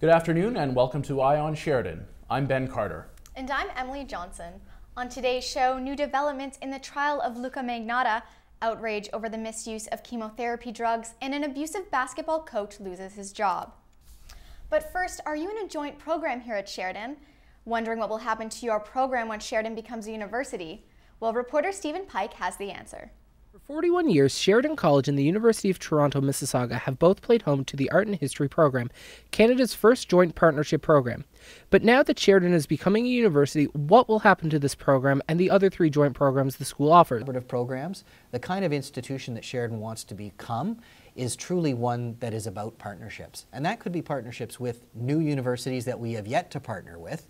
Good afternoon and welcome to Eye on Sheridan. I'm Ben Carter. And I'm Emily Johnson. On today's show, new developments in the trial of Luka Magnotta, outrage over the misuse of chemotherapy drugs, and an abusive basketball coach loses his job. But first, are you in a joint program here at Sheridan? Wondering what will happen to your program when Sheridan becomes a university? Well, reporter Stephen Pike has the answer. For 41 years, Sheridan College and the University of Toronto, Mississauga have both played home to the Art and History program, Canada's first joint partnership program. But now that Sheridan is becoming a university, what will happen to this program and the other three joint programs the school offers? Programs, the kind of institution that Sheridan wants to become is truly one that is about partnerships. And that could be partnerships with new universities that we have yet to partner with,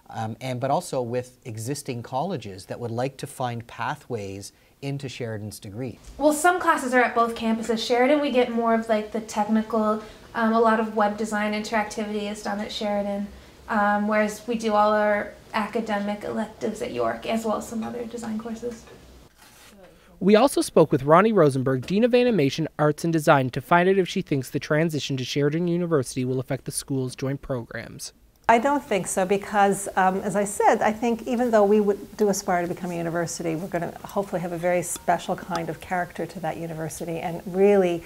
but also with existing colleges that would like to find pathways into Sheridan's degree. Well, some classes are at both campuses. Sheridan, we get more of like the technical, a lot of web design interactivity is done at Sheridan, whereas we do all our academic electives at York, as well as some other design courses. We also spoke with Ronnie Rosenberg, Dean of Animation, Arts and Design, to find out if she thinks the transition to Sheridan University will affect the school's joint programs. I don't think so because, as I said, I think even though we do aspire to become a university, we're going to hopefully have a very special kind of character to that university and really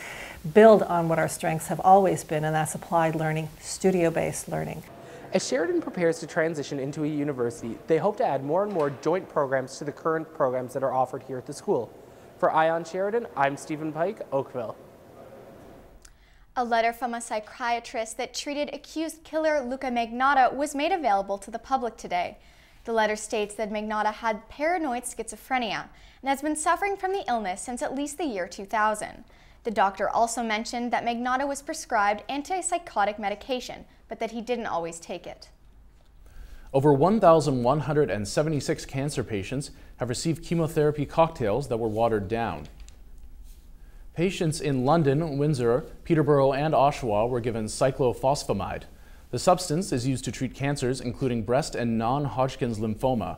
build on what our strengths have always been, and that's applied learning, studio-based learning. As Sheridan prepares to transition into a university, they hope to add more and more joint programs to the current programs that are offered here at the school. For Eye on Sheridan, I'm Stephen Pike, Oakville. A letter from a psychiatrist that treated accused killer Luka Magnotta was made available to the public today. The letter states that Magnotta had paranoid schizophrenia and has been suffering from the illness since at least the year 2000. The doctor also mentioned that Magnotta was prescribed antipsychotic medication, but that he didn't always take it. Over 1,176 cancer patients have received chemotherapy cocktails that were watered down. Patients in London, Windsor, Peterborough, and Oshawa were given cyclophosphamide. The substance is used to treat cancers including breast and non-Hodgkin's lymphoma.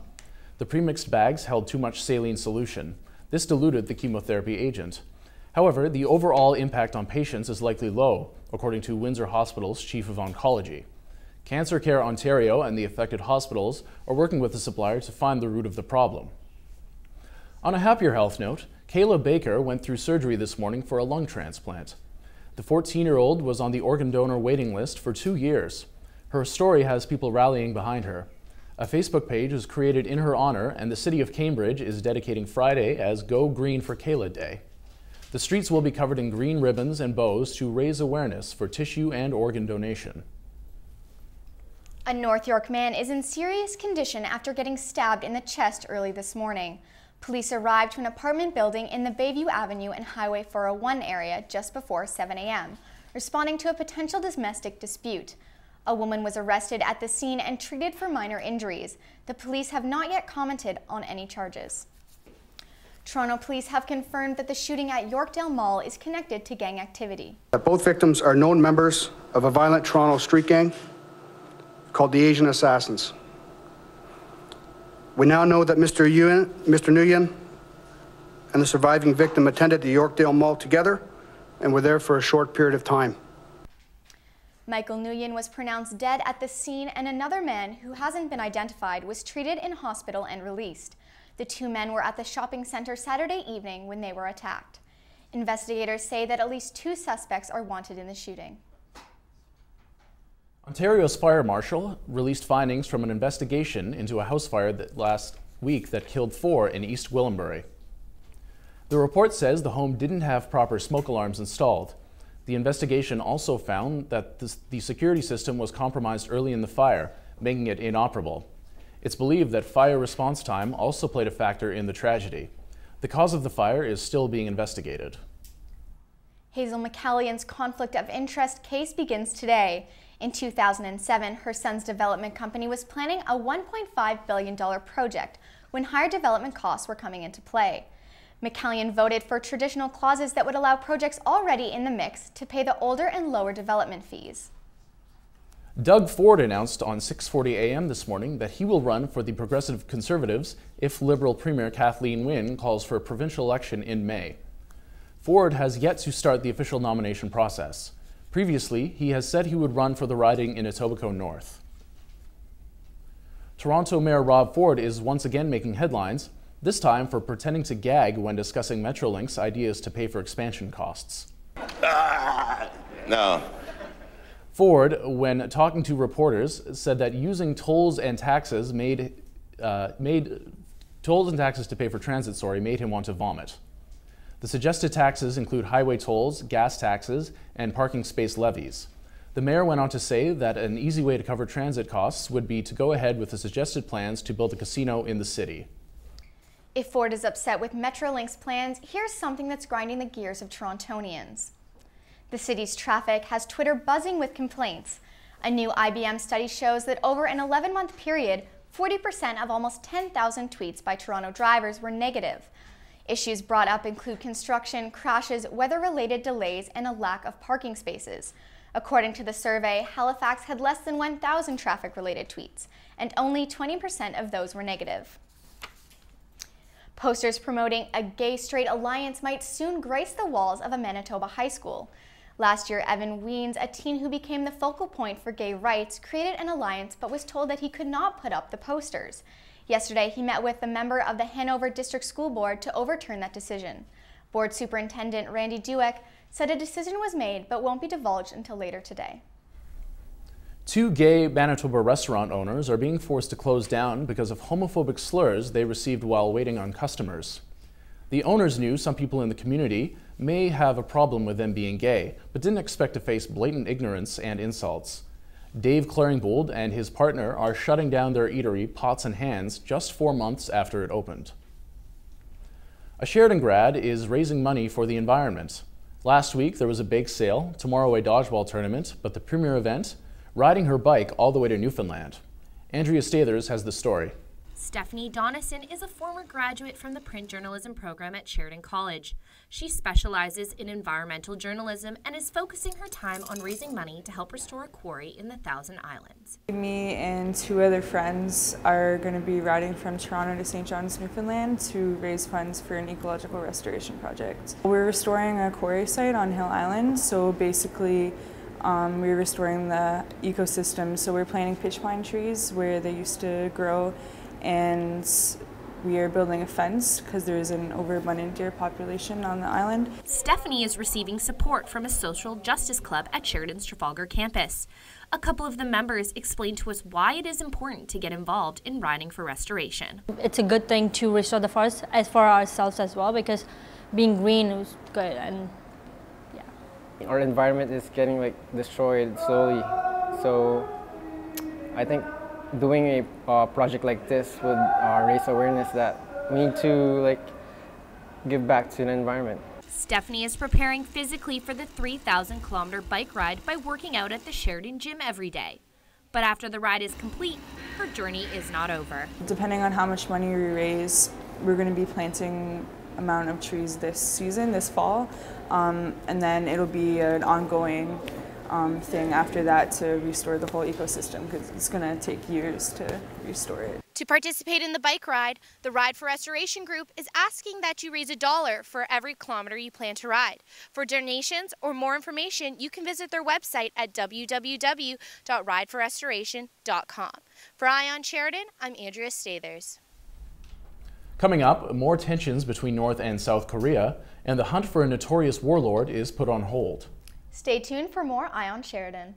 The premixed bags held too much saline solution. This diluted the chemotherapy agent. However, the overall impact on patients is likely low, according to Windsor Hospital's Chief of Oncology. Cancer Care Ontario and the affected hospitals are working with the supplier to find the root of the problem. On a happier health note, Kayla Baker went through surgery this morning for a lung transplant. The 14-year-old was on the organ donor waiting list for 2 years. Her story has people rallying behind her. A Facebook page was created in her honor, and the city of Cambridge is dedicating Friday as Go Green for Kayla Day. The streets will be covered in green ribbons and bows to raise awareness for tissue and organ donation. A North York man is in serious condition after getting stabbed in the chest early this morning. Police arrived to an apartment building in the Bayview Avenue and Highway 401 area just before 7 a.m., responding to a potential domestic dispute. A woman was arrested at the scene and treated for minor injuries. The police have not yet commented on any charges. Toronto police have confirmed that the shooting at Yorkdale Mall is connected to gang activity. Both victims are known members of a violent Toronto street gang called the Asian Assassins. We now know that Mr. Nguyen and the surviving victim attended the Yorkdale Mall together and were there for a short period of time. Michael Nguyen was pronounced dead at the scene, and another man who hasn't been identified was treated in hospital and released. The two men were at the shopping center Saturday evening when they were attacked. Investigators say that at least 2 suspects are wanted in the shooting. Ontario's fire marshal released findings from an investigation into a house fire last week that killed 4 in East Gwillimbury. The report says the home didn't have proper smoke alarms installed. The investigation also found that the security system was compromised early in the fire, making it inoperable. It's believed that fire response time also played a factor in the tragedy. The cause of the fire is still being investigated. Hazel McCallion's conflict of interest case begins today. In 2007, her son's development company was planning a $1.5 billion project when higher development costs were coming into play. McCallion voted for traditional clauses that would allow projects already in the mix to pay the older and lower development fees. Doug Ford announced on 6:40 a.m. this morning that he will run for the Progressive Conservatives if Liberal Premier Kathleen Wynne calls for a provincial election in May. Ford has yet to start the official nomination process. Previously, he has said he would run for the riding in Etobicoke North. Toronto Mayor Rob Ford is once again making headlines, this time for pretending to gag when discussing Metrolink's ideas to pay for expansion costs. No. Ford, when talking to reporters, said that using tolls and taxes to pay for transit made him want to vomit. The suggested taxes include highway tolls, gas taxes, and parking space levies. The mayor went on to say that an easy way to cover transit costs would be to go ahead with the suggested plans to build a casino in the city. If Ford is upset with Metrolink's plans, here's something that's grinding the gears of Torontonians. The city's traffic has Twitter buzzing with complaints. A new IBM study shows that over an 11-month period, 40% of almost 10,000 tweets by Toronto drivers were negative. Issues brought up include construction, crashes, weather-related delays, and a lack of parking spaces. According to the survey, Halifax had less than 1,000 traffic-related tweets, and only 20% of those were negative. Posters promoting a gay-straight alliance might soon grace the walls of a Manitoba high school. Last year, Evan Weens, a teen who became the focal point for gay rights, created an alliance but was told that he could not put up the posters. Yesterday, he met with the member of the Hanover District School Board to overturn that decision. Board Superintendent Randy Dueck said a decision was made but won't be divulged until later today. 2 gay Manitoba restaurant owners are being forced to close down because of homophobic slurs they received while waiting on customers. The owners knew some people in the community may have a problem with them being gay, but didn't expect to face blatant ignorance and insults. Dave Claringbold and his partner are shutting down their eatery, Pots and Hands, just 4 months after it opened. A Sheridan grad is raising money for the environment. Last week there was a bake sale, tomorrow a dodgeball tournament, but the premier event, riding her bike all the way to Newfoundland. Andrea Stathers has the story. Stephanie Donison is a former graduate from the print journalism program at Sheridan College. She specializes in environmental journalism and is focusing her time on raising money to help restore a quarry in the Thousand Islands. Me and 2 other friends are going to be riding from Toronto to St. John's, Newfoundland to raise funds for an ecological restoration project. We're restoring a quarry site on Hill Island, so basically we're restoring the ecosystem. So we're planting pitch pine trees where they used to grow, and we are building a fence because there is an overabundant deer population on the island. Stephanie is receiving support from a social justice club at Sheridan's Trafalgar campus. A couple of the members explained to us why it is important to get involved in riding for restoration. It's a good thing to restore the forest as for ourselves as well, because being green is good, and yeah. Our environment is getting destroyed slowly, so I think doing a project like this would raise awareness that we need to give back to the environment. Stephanie is preparing physically for the 3,000-kilometer bike ride by working out at the Sheridan Gym every day. But after the ride is complete, her journey is not over. Depending on how much money we raise, we're going to be planting amount of trees this fall, and then it'll be an ongoing thing after that to restore the whole ecosystem, because it's going to take years to restore it. To participate in the bike ride, the Ride for Restoration group is asking that you raise $1 for every kilometer you plan to ride. For donations or more information, you can visit their website at www.rideforrestoration.com. For Eye on Sheridan, I'm Andrea Stathers. Coming up, more tensions between North and South Korea, and the hunt for a notorious warlord is put on hold. Stay tuned for more Eye on Sheridan.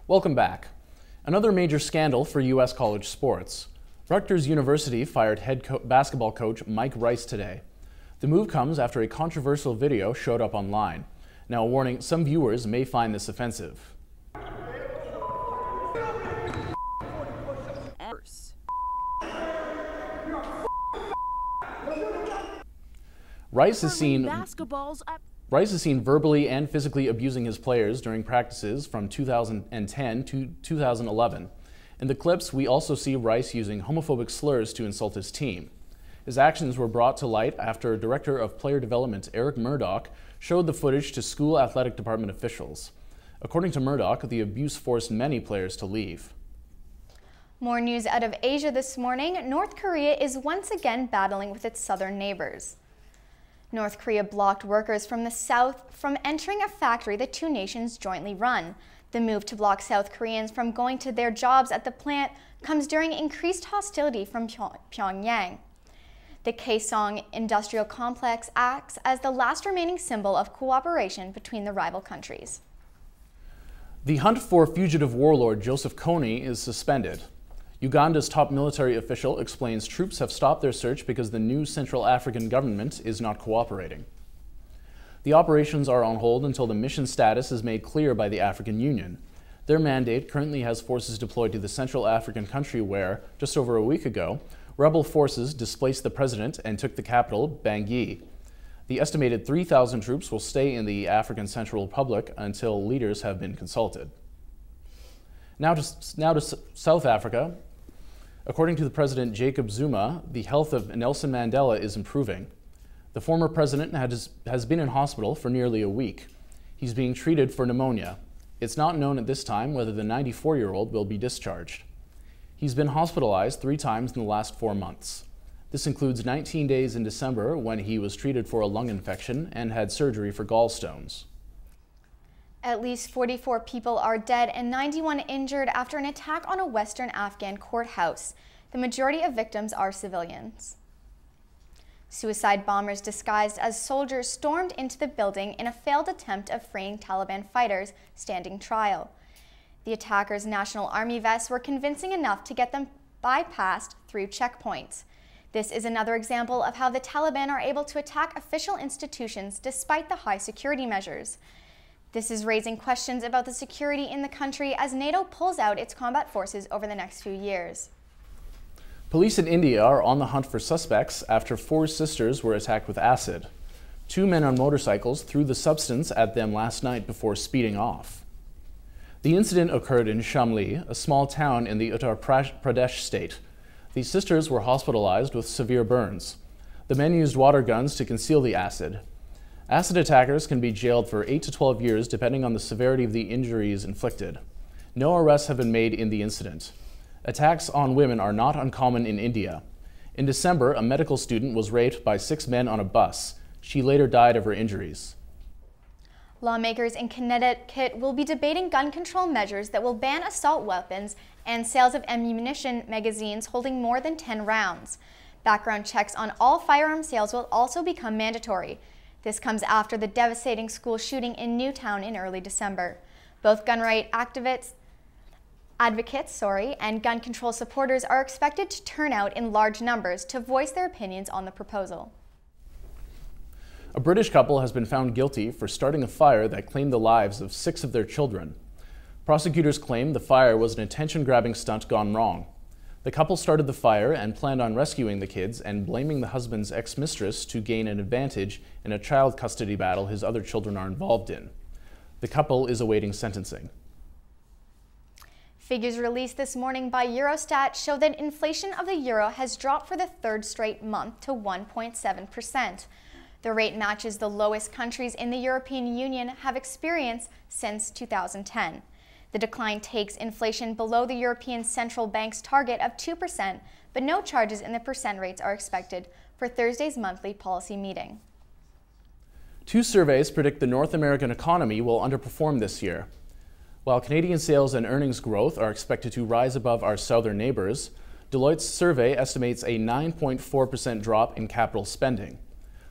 Welcome back. Another major scandal for U.S. college sports. Rutgers University fired head basketball coach Mike Rice today. The move comes after a controversial video showed up online. Now, a warning, some viewers may find this offensive. Rice is seen verbally and physically abusing his players during practices from 2010 to 2011. In the clips, we also see Rice using homophobic slurs to insult his team. His actions were brought to light after Director of Player Development Eric Murdoch showed the footage to school athletic department officials. According to Murdoch, the abuse forced many players to leave. More news out of Asia this morning. North Korea is once again battling with its southern neighbors. North Korea blocked workers from the south from entering a factory the two nations jointly run. The move to block South Koreans from going to their jobs at the plant comes during increased hostility from Pyongyang. The Kaesong Industrial Complex acts as the last remaining symbol of cooperation between the rival countries. The hunt for fugitive warlord Joseph Kony is suspended. Uganda's top military official explains troops have stopped their search because the new Central African government is not cooperating. The operations are on hold until the mission status is made clear by the African Union. Their mandate currently has forces deployed to the Central African country where, just over a week ago, rebel forces displaced the president and took the capital, Bangui. The estimated 3,000 troops will stay in the African Central Republic until leaders have been consulted. Now to South Africa. According to the President Jacob Zuma, the health of Nelson Mandela is improving. The former president has been in hospital for nearly a week. He's being treated for pneumonia. It's not known at this time whether the 94-year-old will be discharged. He's been hospitalized 3 times in the last 4 months. This includes 19 days in December when he was treated for a lung infection and had surgery for gallstones. At least 44 people are dead and 91 injured after an attack on a Western Afghan courthouse. The majority of victims are civilians. Suicide bombers disguised as soldiers stormed into the building in a failed attempt of freeing Taliban fighters standing trial. The attackers' National Army vests were convincing enough to get them bypassed through checkpoints. This is another example of how the Taliban are able to attack official institutions despite the high security measures. This is raising questions about the security in the country as NATO pulls out its combat forces over the next few years. Police in India are on the hunt for suspects after 4 sisters were attacked with acid. 2 men on motorcycles threw the substance at them last night before speeding off. The incident occurred in Shamli, a small town in the Uttar Pradesh state. The sisters were hospitalized with severe burns. The men used water guns to conceal the acid. Acid attackers can be jailed for 8 to 12 years depending on the severity of the injuries inflicted. No arrests have been made in the incident. Attacks on women are not uncommon in India. In December, a medical student was raped by 6 men on a bus. She later died of her injuries. Lawmakers in Connecticut will be debating gun control measures that will ban assault weapons and sales of ammunition magazines holding more than 10 rounds. Background checks on all firearm sales will also become mandatory. This comes after the devastating school shooting in Newtown in early December. Both gun right advocates and gun control supporters are expected to turn out in large numbers to voice their opinions on the proposal. A British couple has been found guilty for starting a fire that claimed the lives of 6 of their children. Prosecutors claim the fire was an attention-grabbing stunt gone wrong. The couple started the fire and planned on rescuing the kids and blaming the husband's ex-mistress to gain an advantage in a child custody battle his other children are involved in. The couple is awaiting sentencing. Figures released this morning by Eurostat show that inflation of the euro has dropped for the 3rd straight month to 1.7%. The rate matches the lowest countries in the European Union have experienced since 2010. The decline takes inflation below the European Central Bank's target of 2%, but no charges in the percent rates are expected for Thursday's monthly policy meeting. 2 surveys predict the North American economy will underperform this year. While Canadian sales and earnings growth are expected to rise above our southern neighbors, Deloitte's survey estimates a 9.4% drop in capital spending.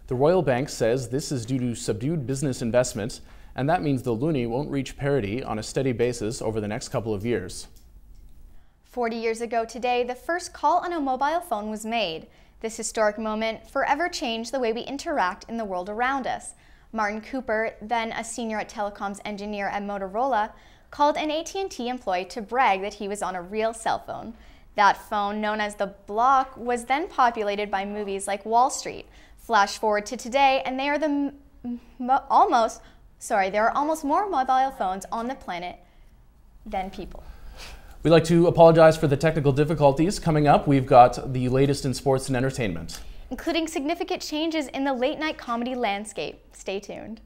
The Royal Bank says this is due to subdued business investment and that means the loonie won't reach parity on a steady basis over the next couple of years. 40 years ago today, the first call on a mobile phone was made. This historic moment forever changed the way we interact in the world around us. Martin Cooper, then a senior telecoms engineer at Motorola, called an AT&T employee to brag that he was on a real cell phone. That phone, known as the Block, was then populated by movies like Wall Street. Flash forward to today, and there are almost more mobile phones on the planet than people. We'd like to apologize for the technical difficulties. Coming up, we've got the latest in sports and entertainment, including significant changes in the late-night comedy landscape. Stay tuned.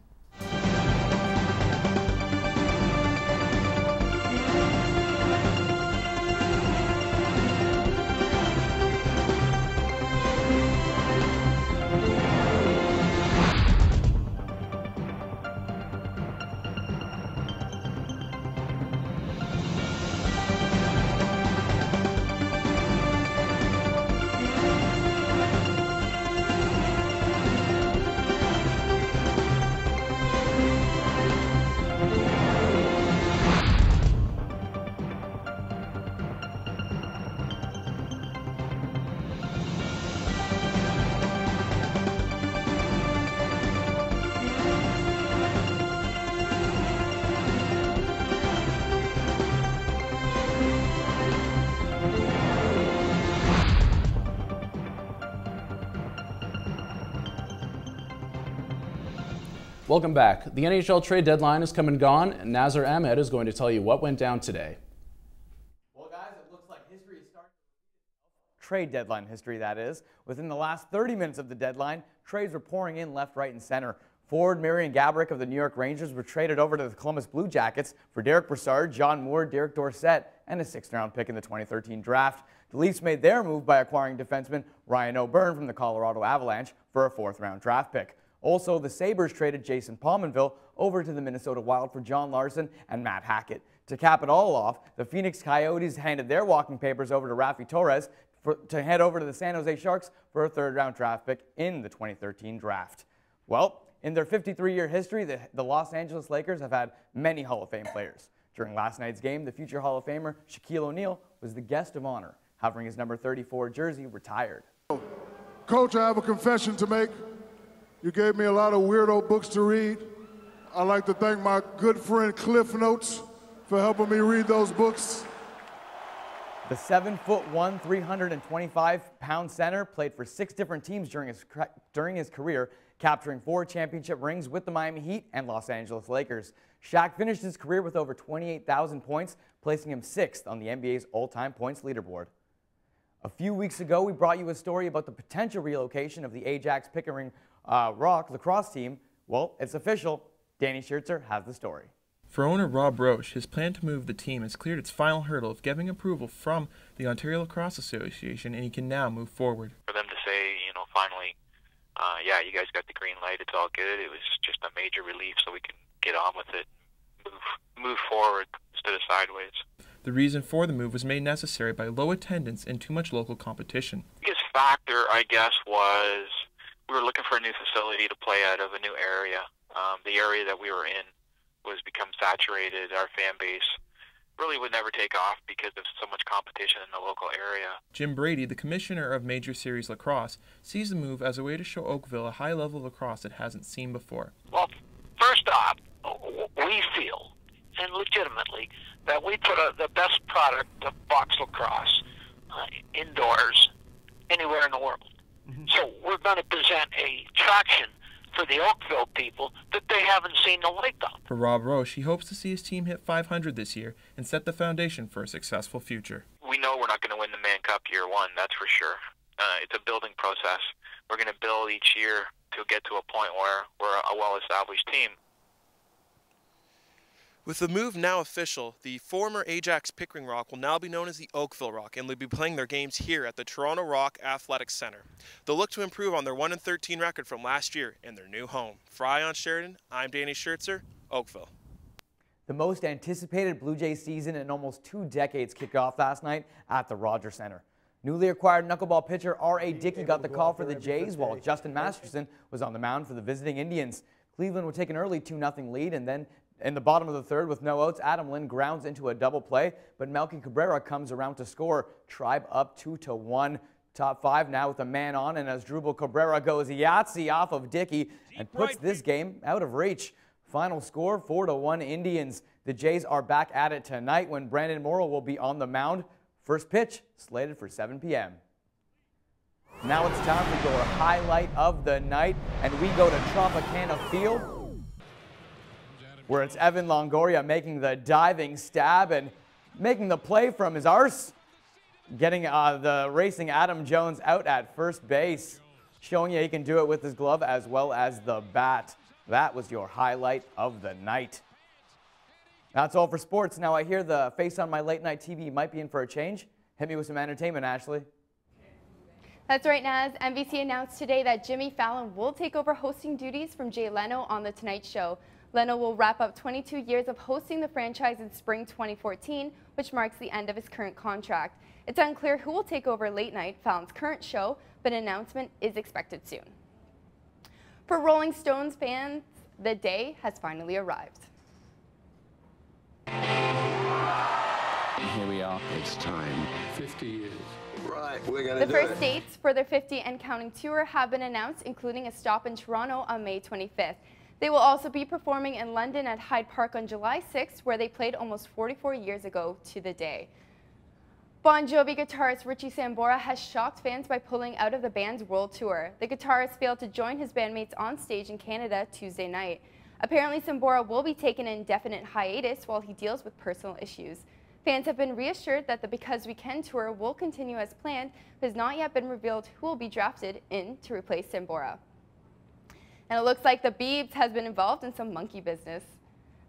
Welcome back. The NHL trade deadline has come and gone, and Nazar Ahmed is going to tell you what went down today. Well, guys, it looks like history is starting to trade deadline history, that is. Within the last 30 minutes of the deadline, trades were pouring in left, right, and center. Forward Marian Gaborik of the New York Rangers were traded over to the Columbus Blue Jackets for Derek Brassard, John Moore, Derek Dorsett, and a 6th-round pick in the 2013 draft. The Leafs made their move by acquiring defenseman Ryan O'Byrne from the Colorado Avalanche for a 4th-round draft pick. Also, the Sabres traded Jason Pominville over to the Minnesota Wild for John Larson and Matt Hackett. To cap it all off, the Phoenix Coyotes handed their walking papers over to Raffi Torres to head over to the San Jose Sharks for a 3rd-round draft pick in the 2013 draft. Well, in their 53-year history, the Los Angeles Lakers have had many Hall of Fame players. During last night's game, the future Hall of Famer Shaquille O'Neal was the guest of honor, having his number 34 jersey retired. Coach, I have a confession to make. You gave me a lot of weirdo books to read. I'd like to thank my good friend Cliff Notes for helping me read those books. The 7'1", 325-pound center played for 6 different teams during his career, capturing 4 championship rings with the Miami Heat and Los Angeles Lakers. Shaq finished his career with over 28,000 points, placing him 6th on the NBA's all-time points leaderboard. A few weeks ago, we brought you a story about the potential relocation of the Ajax Pickering Rock lacrosse team. Well, it's official. Danny Schertzer has the story. For owner Rob Roche, his plan to move the team has cleared its final hurdle of getting approval from the Ontario Lacrosse Association, and he can now move forward. For them to say, finally, yeah, you guys got the green light, it's all good. It was just a major relief so we can get on with it, move forward instead of sideways. The reason for the move was made necessary by low attendance and too much local competition. The biggest factor, I guess, was we were looking for a new facility to play out of, a new area. The area that we were in was become saturated. Our fan base really would never take off because of so much competition in the local area. Jim Brady, the commissioner of Major Series Lacrosse, sees the move as a way to show Oakville a high level of lacrosse it hasn't seen before. Well, first off, we feel, and legitimately, that we put the best product of box lacrosse indoors anywhere in the world. Mm-hmm. So we're going to present a traction for the Oakville people that they haven't seen the like of. For Rob Roche, he hopes to see his team hit 500 this year and set the foundation for a successful future. We know we're not going to win the Mann Cup year one, that's for sure. It's a building process. We're going to build each year to get to a point where we're a well-established team. With the move now official, the former Ajax Pickering Rock will now be known as the Oakville Rock, and they'll be playing their games here at the Toronto Rock Athletic Center. They'll look to improve on their 1-13 record from last year in their new home. For Ion Sheridan, I'm Danny Schertzer, Oakville. The most anticipated Blue Jays season in almost 2 decades kicked off last night at the Rogers Center. Newly acquired knuckleball pitcher R.A. Dickey got the call for the Jays, while Justin Masterson was on the mound for the visiting Indians. Cleveland would take an early 2-0 lead, and then in the bottom of the third with no outs, Adam Lynn grounds into a double play, but Melky Cabrera comes around to score. Tribe up 2-1. Top 5 now with a man on, and as Drupal Cabrera goes Yahtzee off of Dickey and puts this game out of reach. Final score 4-1 Indians. The Jays are back at it tonight when Brandon Morrow will be on the mound. First pitch slated for 7 p.m. Now it's time for your highlight of the night, and we go to Tropicana Field, where it's Evan Longoria making the diving stab and making the play from his arse, getting the racing Adam Jones out at first base, showing you he can do it with his glove as well as the bat. That was your highlight of the night. That's all for sports. Now I hear the face on my late night TV might be in for a change. Hit me with some entertainment, Ashley. That's right, Naz. NBC announced today that Jimmy Fallon will take over hosting duties from Jay Leno on The Tonight Show. Leno will wrap up 22 years of hosting the franchise in spring 2014, which marks the end of his current contract. It's unclear who will take over late night, Fallon's current show, but an announcement is expected soon. For Rolling Stones fans, the day has finally arrived. Here we are. It's time. 50 years. Right, we're going The to do first it. dates for their 50 and Counting tour have been announced, including a stop in Toronto on May 25th. They will also be performing in London at Hyde Park on July 6th, where they played almost 44 years ago to the day. Bon Jovi guitarist Richie Sambora has shocked fans by pulling out of the band's world tour. The guitarist failed to join his bandmates on stage in Canada Tuesday night. Apparently, Sambora will be taking an indefinite hiatus while he deals with personal issues. Fans have been reassured that the Because We Can tour will continue as planned, but has not yet been revealed who will be drafted in to replace Sambora. And it looks like the Biebs has been involved in some monkey business.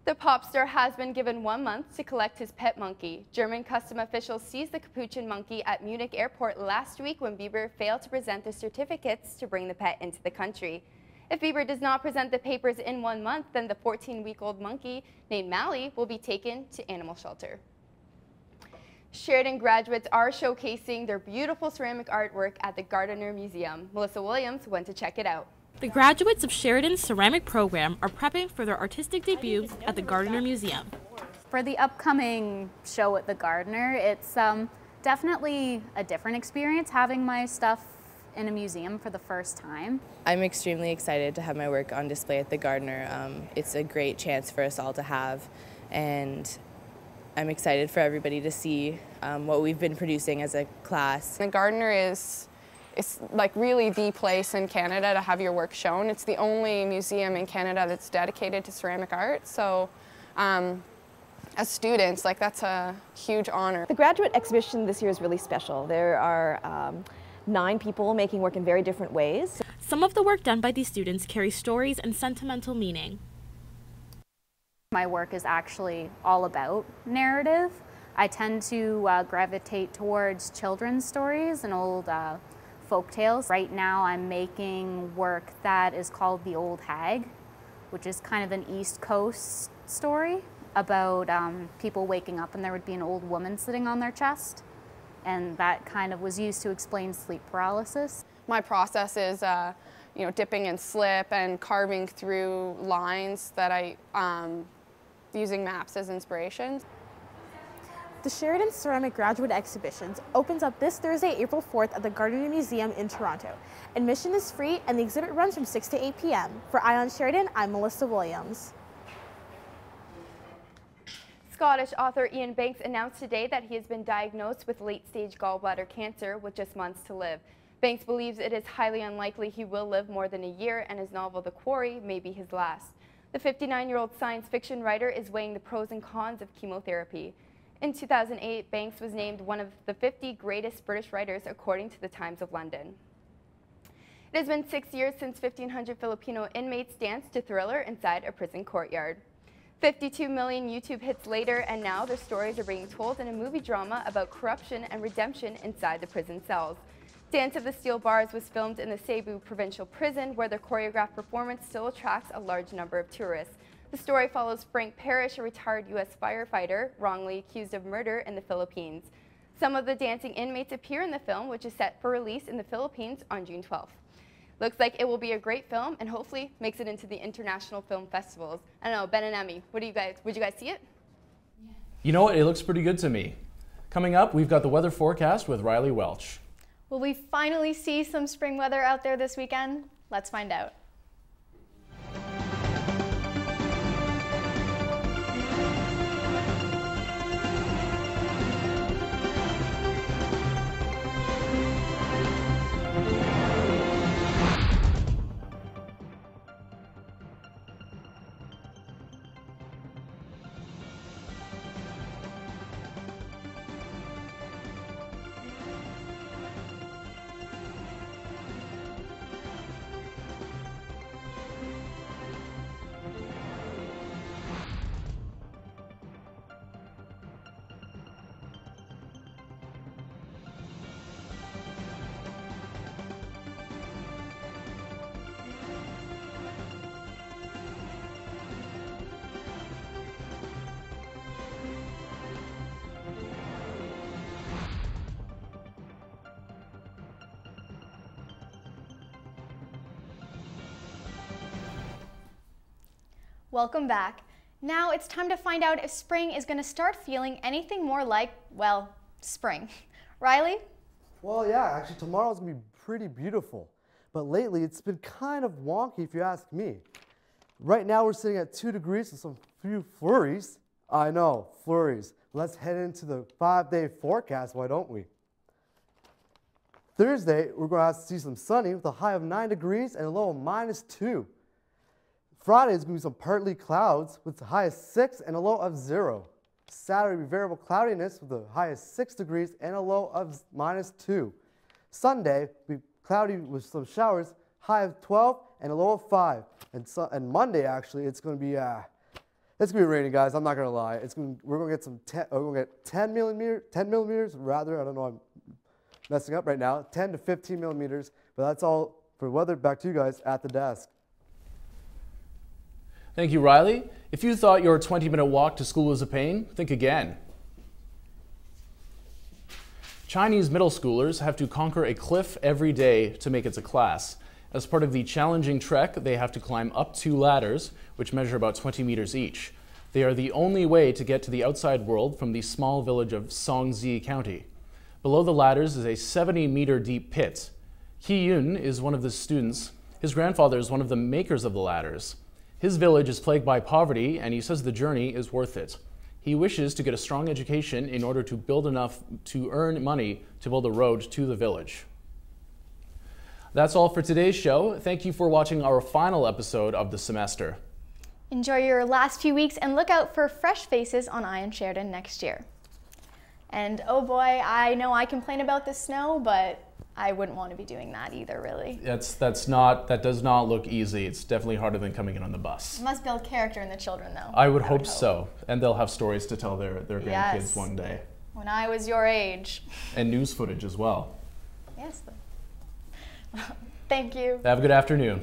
The pop star has been given 1 month to collect his pet monkey. German custom officials seized the capuchin monkey at Munich airport last week when Bieber failed to present the certificates to bring the pet into the country. If Bieber does not present the papers in 1 month, then the 14-week-old monkey named Mally will be taken to animal shelter. Sheridan graduates are showcasing their beautiful ceramic artwork at the Gardiner Museum. Melissa Williams went to check it out. The graduates of Sheridan's ceramic program are prepping for their artistic debut at the Gardiner Museum. For the upcoming show at the Gardiner, it's definitely a different experience having my stuff in a museum for the first time. I'm extremely excited to have my work on display at the Gardiner. It's a great chance for us all to have, and I'm excited for everybody to see what we've been producing as a class. The Gardiner is like really the place in Canada to have your work shown. It's the only museum in Canada that's dedicated to ceramic art. So as students, like that's a huge honor. The graduate exhibition this year is really special. There are 9 people making work in very different ways. Some of the work done by these students carries stories and sentimental meaning. My work is actually all about narrative. I tend to gravitate towards children's stories and old folk tales. Right now I'm making work that is called The Old Hag, which is kind of an East Coast story about people waking up and there would be an old woman sitting on their chest, and that kind of was used to explain sleep paralysis. My process is you know, dipping in slip and carving through lines that I using maps as inspiration. The Sheridan Ceramic Graduate Exhibitions opens up this Thursday, April 4th at the Gardiner Museum in Toronto. Admission is free and the exhibit runs from 6 to 8 p.m. For Eye on Sheridan, I'm Melissa Williams. Scottish author Ian Banks announced today that he has been diagnosed with late-stage gallbladder cancer with just months to live. Banks believes it is highly unlikely he will live more than a year, and his novel The Quarry may be his last. The 59-year-old science fiction writer is weighing the pros and cons of chemotherapy. In 2008, Banks was named one of the 50 greatest British writers according to the Times of London. It has been 6 years since 1,500 Filipino inmates danced to Thriller inside a prison courtyard. 52 million YouTube hits later, and now their stories are being told in a movie drama about corruption and redemption inside the prison cells. Dance of the Steel Bars was filmed in the Cebu Provincial Prison, where the choreographed performance still attracts a large number of tourists. The story follows Frank Parrish, a retired U.S. firefighter, wrongly accused of murder in the Philippines. Some of the dancing inmates appear in the film, which is set for release in the Philippines on June 12th. Looks like it will be a great film and hopefully makes it into the international film festivals. I don't know, Ben and Emmy, would you guys see it? You know what? It looks pretty good to me. Coming up, we've got the weather forecast with Riley Welch. Will we finally see some spring weather out there this weekend? Let's find out. Welcome back. Now it's time to find out if spring is going to start feeling anything more like, well, spring. Riley? Well, yeah, actually tomorrow's going to be pretty beautiful. But lately it's been kind of wonky if you ask me. Right now we're sitting at 2 degrees with some few flurries. I know, flurries. Let's head into the 5-day forecast, why don't we? Thursday, we're going to have to see some sunny with a high of 9 degrees and a low of -2. Friday is going to be some partly clouds with a high of 6 and a low of 0. Saturday will be variable cloudiness with a high of 6 degrees and a low of -2. Sunday will be cloudy with some showers, high of 12 and a low of 5. And Monday actually it's going to be raining, guys. I'm not going to lie. We're going to get 10 millimeters rather. I don't know. I'm messing up right now. 10 to 15 millimeters. But that's all for weather. Back to you guys at the desk. Thank you, Riley. If you thought your 20-minute walk to school was a pain, think again. Chinese middle schoolers have to conquer a cliff every day to make it to class. As part of the challenging trek, they have to climb up 2 ladders, which measure about 20 meters each. They are the only way to get to the outside world from the small village of Songzi County. Below the ladders is a 70-meter deep pit. He Yun is one of the students. His grandfather is one of the makers of the ladders. His village is plagued by poverty, and he says the journey is worth it. He wishes to get a strong education in order to build enough to earn money to build a road to the village. That's all for today's show. Thank you for watching our final episode of the semester. Enjoy your last few weeks and look out for fresh faces on Ion Sheridan next year. And oh boy, I know I complain about the snow, but I wouldn't want to be doing that either, really. That does not look easy. It's definitely harder than coming in on the bus. It must build character in the children, though. I would hope so. And they'll have stories to tell their grandkids one day. When I was your age. And news footage as well. Yes. Thank you. Have a good afternoon.